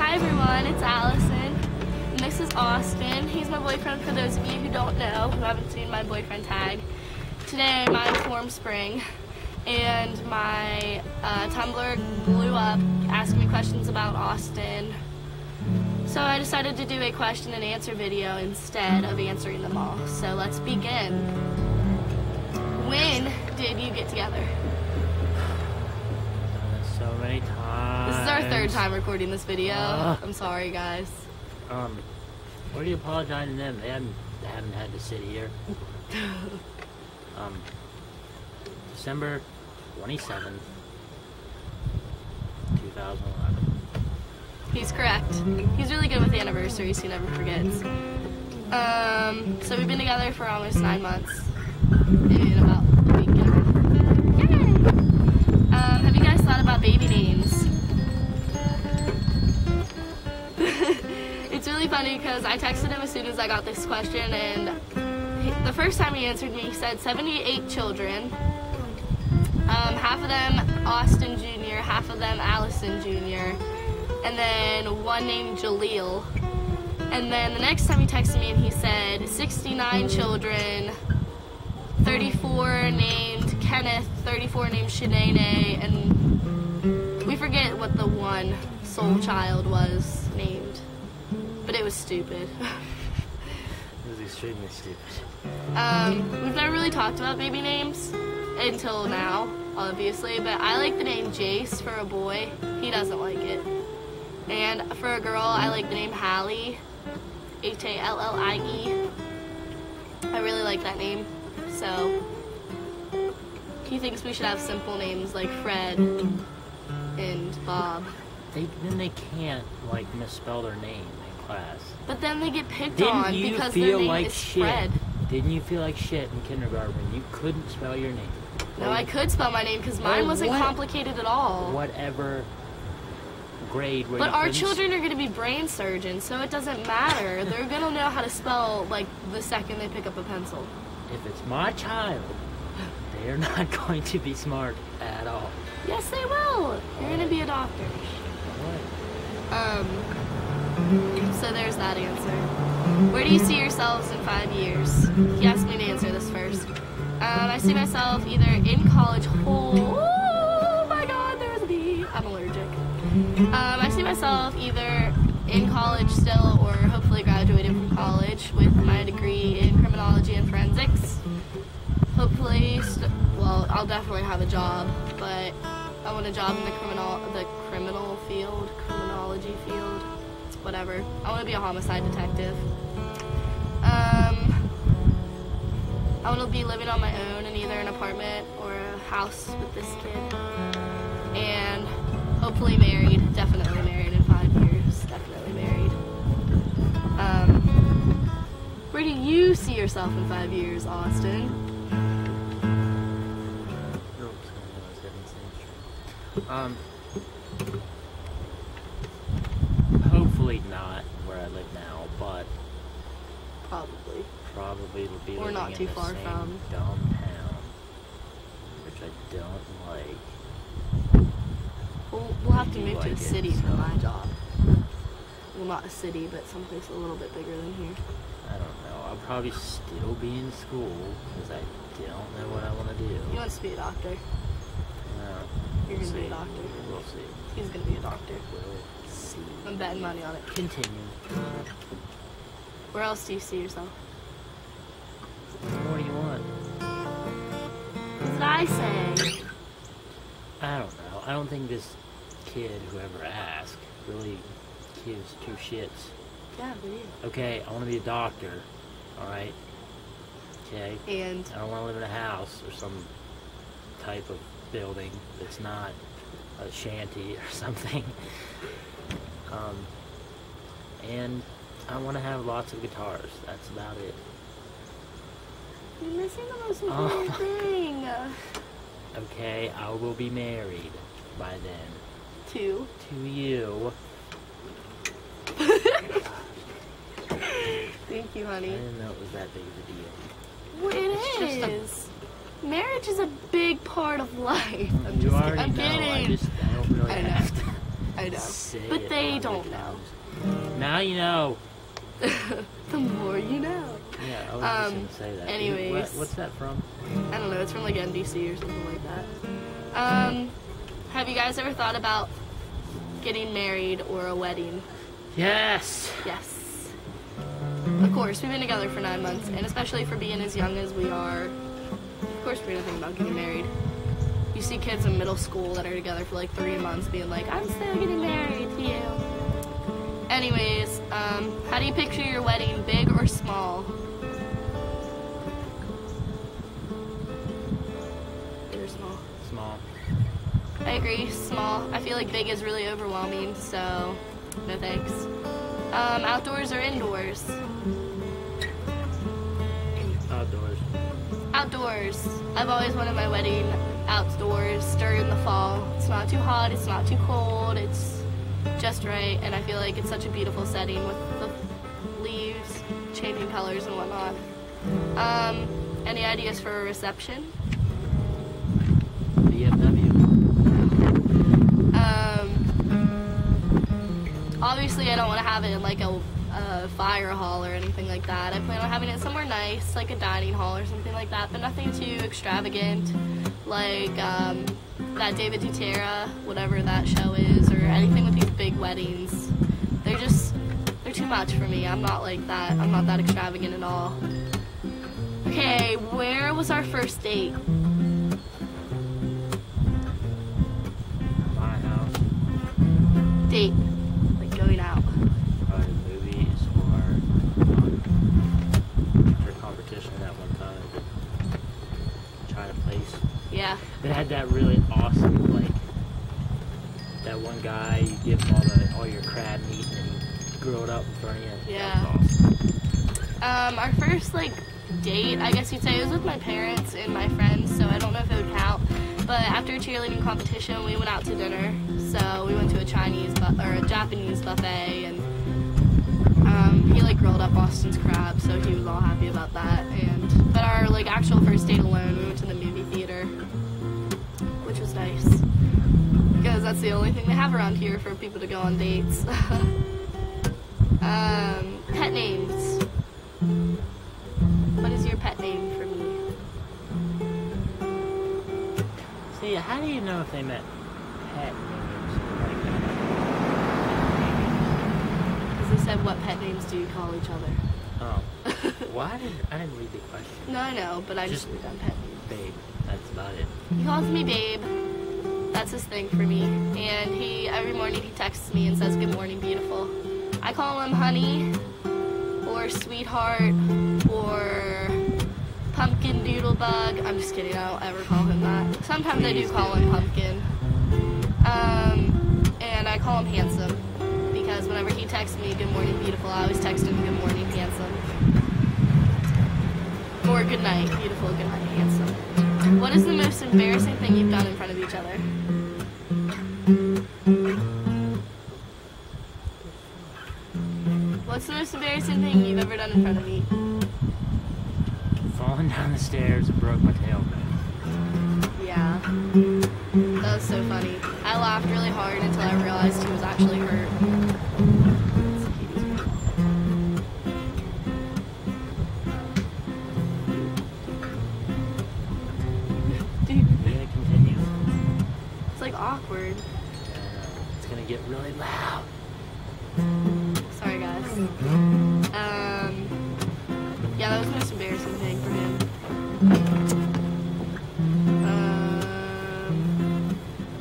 Hi everyone, it's Allison, and this is Austin. He's my boyfriend for those of you who don't know, who haven't seen my boyfriend tag. Today mine's Warm Spring, and my Tumblr blew up asking me questions about Austin. So I decided to do a question and answer video instead of answering them all. So let's begin. When did you get together? So many times. This is our third time recording this video. I'm sorry, guys. What are you apologizing to them? They haven't had to sit here. December 27th, 2011. He's correct. He's really good with anniversaries, he never forgets. So we've been together for almost 9 months. Maybe in about a week. Yay! Have you guys thought about baby names? It's really funny because I texted him as soon as I got this question, and the first time he answered me, he said 78 children. Half of them Austin Jr., half of them Allison Jr., and then one named Jaleel. And then the next time he texted me and he said 69 children, 34 named Kenneth, 34 named Shanae, and we forget what the one soul child was named. But it was stupid. It was extremely stupid. We've never really talked about baby names until now, obviously, but I like the name Jace for a boy. He doesn't like it. And for a girl, I like the name Hallie, Hallie. I really like that name, so he thinks we should have simple names like Fred and Bob. Then they can't, like, misspell their name in class. But then they get picked on because their name is Fred. Didn't you feel like shit in kindergarten when you couldn't spell your name? No, I could spell my name because mine wasn't complicated at all. Whatever grade where But you our couldn't children are going to be brain surgeons, so it doesn't matter. They're going to know how to spell, like, the second they pick up a pencil. If it's my child, they're not going to be smart at all. Yes, they will. You're going to be a doctor. So there's that answer. Where do you see yourselves in 5 years? He asked me to answer this first. I see myself either in college. Oh my God, there was a bee. I'm allergic. I see myself either in college still, or hopefully graduating from college with my degree in criminology and forensics. Hopefully, well, I'll definitely have a job, but I want a job in the criminal field, criminology field, whatever. I want to be a homicide detective. I want to be living on my own in either an apartment or a house with this kid. And hopefully married, definitely married in 5 years, definitely married. Where do you see yourself in 5 years, Austin? Hopefully not where I live now, but probably will be living not too in the far same from dumb town, which I don't like. We'll have to move to like a it, city for so- my job. Well, not a city, but someplace a little bit bigger than here. I don't know. I'll probably still be in school because I don't know what I want to do. He wants to be a doctor. You're going to be a doctor. We'll see. He's going to be a doctor. We'll see. I'm betting money on it. Continue. Where else do you see yourself? What do you want? What did I say? I don't know. I don't think this kid, whoever asked, really gives two shits. Yeah, but yeah. Okay, I want to be a doctor. Alright? Okay? And I don't want to live in a house or some type of building that's not a shanty or something. And I want to have lots of guitars. That's about it. you're missing the most important thing. Okay, I will be married by then. To you. Thank you, I honey. didn't know it was that big of a deal. Well, it It's is. Marriage is a big part of life. You already I'm know. kidding. I don't really I know. have to. I know. Say But it they 100 don't know. times. Now you know. The more you know. Yeah, I was just going to say that. Anyways. What's that from? I don't know, it's from like NBC or something like that. Have you guys ever thought about getting married or a wedding? Yes! Yes. Of course, we've been together for 9 months, and especially for being as young as we are, of course we're gonna think about getting married. You see kids in middle school that are together for like 3 months being like, I'm still getting married to you. Anyways, how do you picture your wedding, big or small? Big or small? Small. I agree, small. I feel like big is really overwhelming, so no thanks. Outdoors or indoors? Outdoors. Outdoors. I've always wanted my wedding outdoors during the fall. It's not too hot, it's not too cold, it's just right, and I feel like it's such a beautiful setting with the leaves changing colors and whatnot. Any ideas for a reception? BMW. Obviously I don't want to have it in like a fire hall or anything like that. I plan on having it somewhere nice, like a dining hall or something like that, but nothing too extravagant, like that David Dutera, whatever that show is, or anything with these big weddings. They're too much for me. I'm not like that. I'm not that extravagant at all. Okay, where was our first date? My house. Date. Like going out. Probably movies or for competition at one time. China Place. Yeah. It had that really awesome, like, that one guy, you give him all your crab meat and then he grill it up in front of you. Yeah. That was awesome. Our first, like, date, I guess you'd say, it was with my parents and my friends, so I don't know if it would count. But after a cheerleading competition, we went out to dinner. So we went to a Japanese buffet, and he like grilled up Boston's crab, so he was all happy about that. But our like actual first date alone, we went to the movie theater, which was nice because that's the only thing they have around here for people to go on dates. Pet names. What is your pet name for me? See, how do you know if they meant pet names? Because they said, what pet names do you call each other? Oh. Well, I didn't read the question. No, I know, but I just Just- done pet names. Babe, that's about it. He calls me babe. That's his thing for me. And every morning he texts me and says, good morning, beautiful. I call him honey, or sweetheart, or pumpkin doodle bug. I'm just kidding, I don't ever call him that. Sometimes I do Please call do. him pumpkin. And I call him handsome, because whenever he texts me, good morning, beautiful, I always text him, good morning, handsome. Or good night, beautiful, good night, handsome. What is the most embarrassing thing you've done in front of each other? What's the most embarrassing thing you've ever done in front of me? Falling down the stairs and broke my tailbone. Yeah. That was so funny. I laughed really hard until I realized he was actually hurt. Dude, We're gonna continue. it's like awkward. It's gonna get really loud. Sorry, guys. Yeah, that was the most embarrassing thing for him.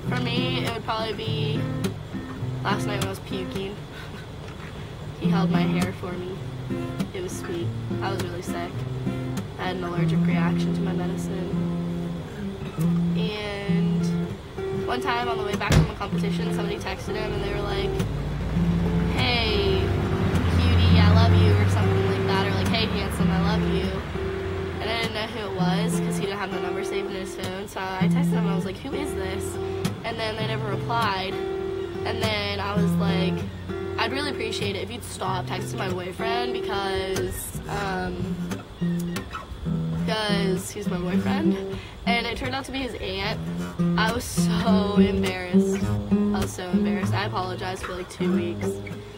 For me, it would probably be last night when I was puking. He held my hair for me. It was sweet. I was really sick. I had an allergic reaction to my medicine. And one time on the way back from a competition, somebody texted him and they were like, hey, cutie, I love you, or something like that, or like, hey, handsome, I love you. And I didn't know who it was because he didn't have the number saved in his phone, so I texted him and I was like, who is this? And then they never replied. And then I was like, I'd really appreciate it if you'd stop texting my boyfriend because he's my boyfriend. And and it turned out to be his aunt. I was so embarrassed. I apologized for like 2 weeks.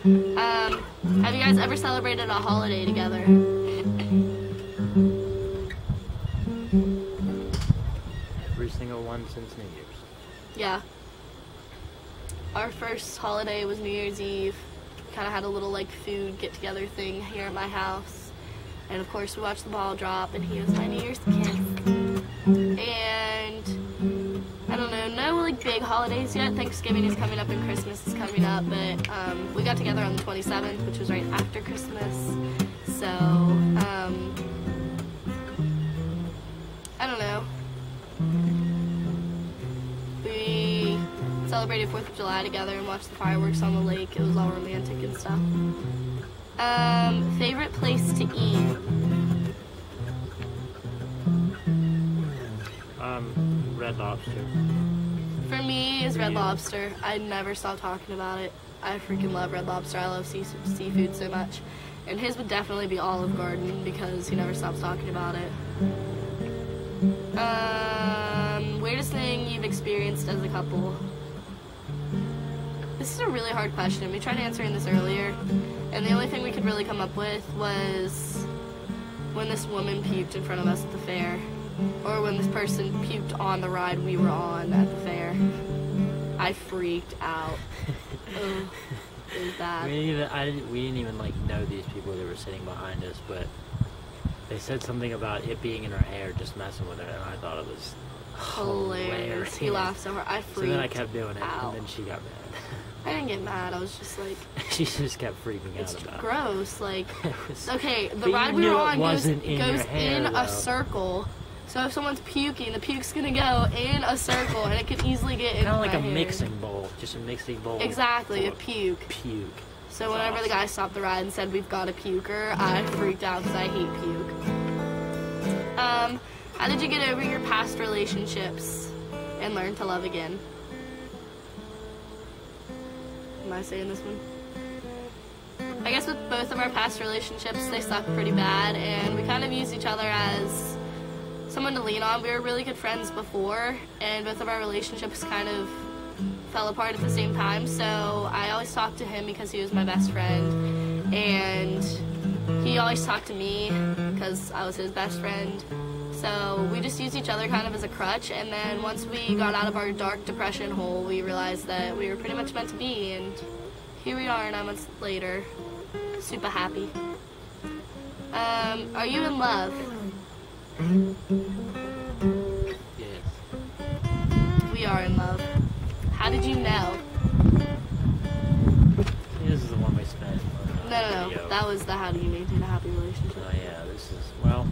Have you guys ever celebrated a holiday together? Every single one since New Year's. Yeah. Our first holiday was New Year's Eve. Kind of had a little like food get together thing here at my house. And of course we watched the ball drop and he was my New Year's kiss. And I don't know, no like big holidays yet. Thanksgiving is coming up and Christmas is coming up, but we got together on the 27th, which was right after Christmas. So, I don't know. We celebrated 4th of July together and watched the fireworks on the lake. It was all romantic and stuff. Favorite place to eat? Red Lobster. For me, is Red Lobster. I never stop talking about it. I freaking love Red Lobster. I love seafood so much. And his would definitely be Olive Garden because he never stops talking about it. Weirdest thing you've experienced as a couple? This is a really hard question. We tried answering this earlier, and the only thing we could really come up with was when this woman puked in front of us at the fair, or when this person puked on the ride we were on at the fair. I freaked out. Ugh, it was bad. We didn't even like know these people that were sitting behind us, but they said something about it being in her hair, just messing with her, and I thought it was hilarious. He laughed so hard. I freaked out. So then I kept doing it, and then she got mad. I didn't get mad. I was just like... She just kept freaking out about it. It's gross. Like, was, okay, the ride we were on goes in a circle. So if someone's puking, the puke's gonna go in a circle, and it could easily get in my hair. Kind of like a mixing bowl, just a mixing bowl. Exactly, a puke. Puke. So whenever the guy stopped the ride and said, "We've got a puker," I freaked out because I hate puke. How did you get over your past relationships and learn to love again? Am I saying this one? I guess with both of our past relationships, they sucked pretty bad, and we kind of used each other as someone to lean on. We were really good friends before, and both of our relationships kind of fell apart at the same time, so I always talked to him because he was my best friend, and he always talked to me because I was his best friend. So we just used each other kind of as a crutch, and then once we got out of our dark depression hole, we realized that we were pretty much meant to be, and here we are 9 months later, super happy. Are you in love? Yes. We are in love. How did you know? This is the one we spent. No. That was the how do you maintain a happy relationship. Oh yeah, this is, well,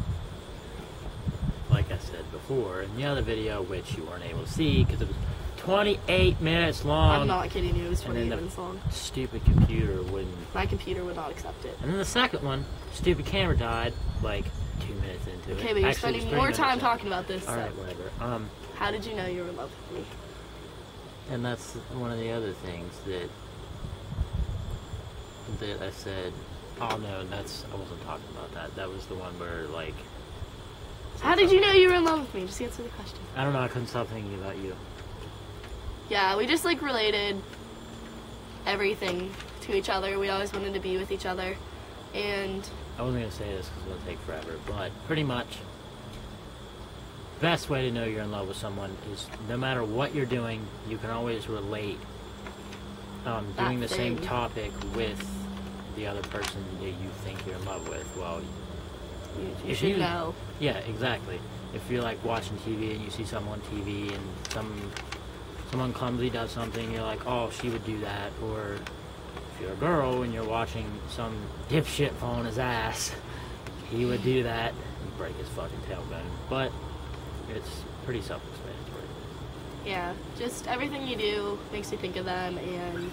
like I said before in the other video, which you weren't able to see because it was 28 minutes long. I'm not kidding you, it was 28 minutes long. Stupid computer wouldn't. My computer would not accept it. And then the second one, stupid camera died like 2 minutes into it. Okay, but you're spending more time talking about this. Alright, whatever. How did you know you were in love with me? And that's one of the other things that I said, oh no, I wasn't talking about that. That was the one where, like... How did you know you were in love with me? Just answer the question. I don't know, I couldn't stop thinking about you. Yeah, we just, like, related everything to each other. We always wanted to be with each other, and... I wasn't going to say this because it's going to take forever, but pretty much, best way to know you're in love with someone is no matter what you're doing, you can always relate doing the same topic with the other person that you think you're in love with. Well, you should know. Yeah, exactly. If you're like watching TV and you see someone on TV and someone clumsy does something, you're like, oh, she would do that. Or if you're a girl and you're watching some dipshit fall on his ass, he would do that and break his fucking tailbone. But it's pretty self-explanatory. Yeah, just everything you do makes you think of them, and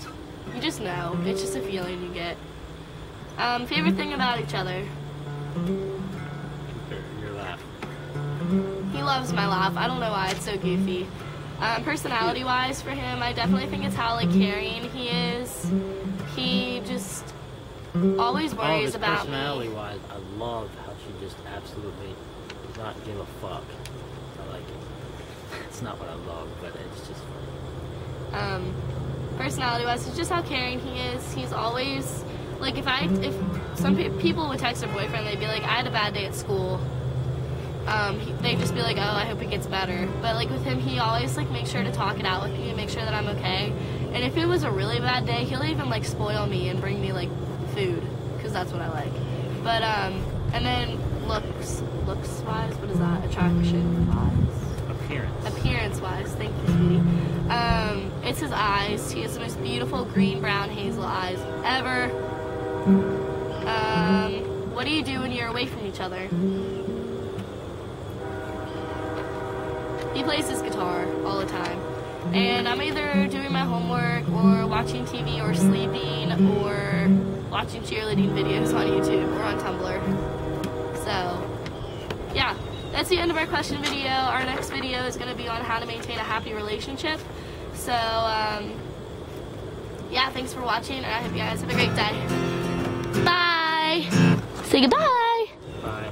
you just know. It's just a feeling you get. Favorite thing about each other? Your laugh. He loves my laugh. I don't know why, it's so goofy. Personality-wise for him, I definitely think it's how, like, caring he is. He just always worries about me. Personality-wise, I love how she just absolutely does not give a fuck. I like it. It's not what I love, but it's just funny. Personality-wise, it's just how caring he is. He's always, like, if some people would text their boyfriend, they'd be like, I had a bad day at school. They'd just be like, oh, I hope it gets better. But, like, with him, he always, like, makes sure to talk it out with me and make sure that I'm okay. And if it was a really bad day, he'll even, like, spoil me and bring me, like, food, because that's what I like. But, and then looks-wise, what is that? Attraction-wise? Appearance-wise, thank you, sweetie. It's his eyes. He has the most beautiful green, brown, hazel eyes ever. What do you do when you're away from each other? He plays his guitar all the time. And I'm either doing my homework or watching TV or sleeping or watching cheerleading videos on YouTube or on Tumblr. So, yeah. That's the end of our question video. Our next video is going to be on how to maintain a happy relationship. So, yeah, thanks for watching, and I hope you guys have a great day. Bye! Say goodbye! Bye.